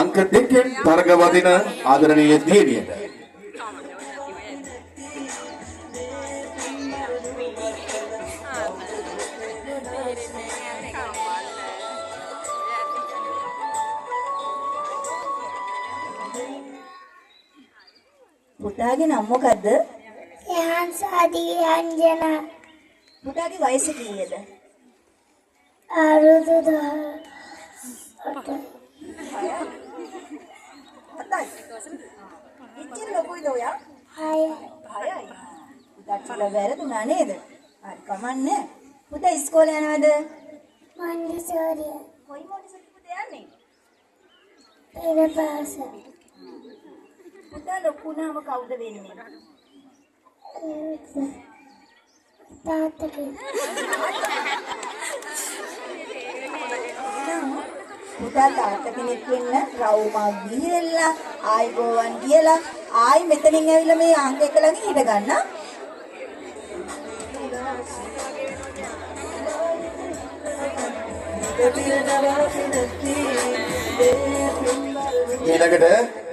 අංක 2 තරග වදින ආදරණීය දියණියට පුතාගේ නම මොකද්ද? යහන්සාදී අංජනා. පුතාගේ වයස කීයද? අවුරුදු 10. ඉච්චර ලොකුයිද ඔයා? 6. පුතා චිල වැරදුනා නේද? හරි කමන්නේ. පුතා ඉස්කෝලේ යනවද? මොන්ටිසෝරිය. කොයි මොන්ටිසෝරි පුතා යන්නේ? පෙරපාස. පුතා ලොකුනාම කවුද වෙන්නේ? තාත්තගේ. පුතා තාත්තා කෙනෙක් වෙන්න රවුමක් ගිහිල්ලා ආයි ගෝවන් කියලා ආයි මෙතනින් ඇවිල්ලා මේ අංක එක ළඟ හිට ගන්න. ඊළඟට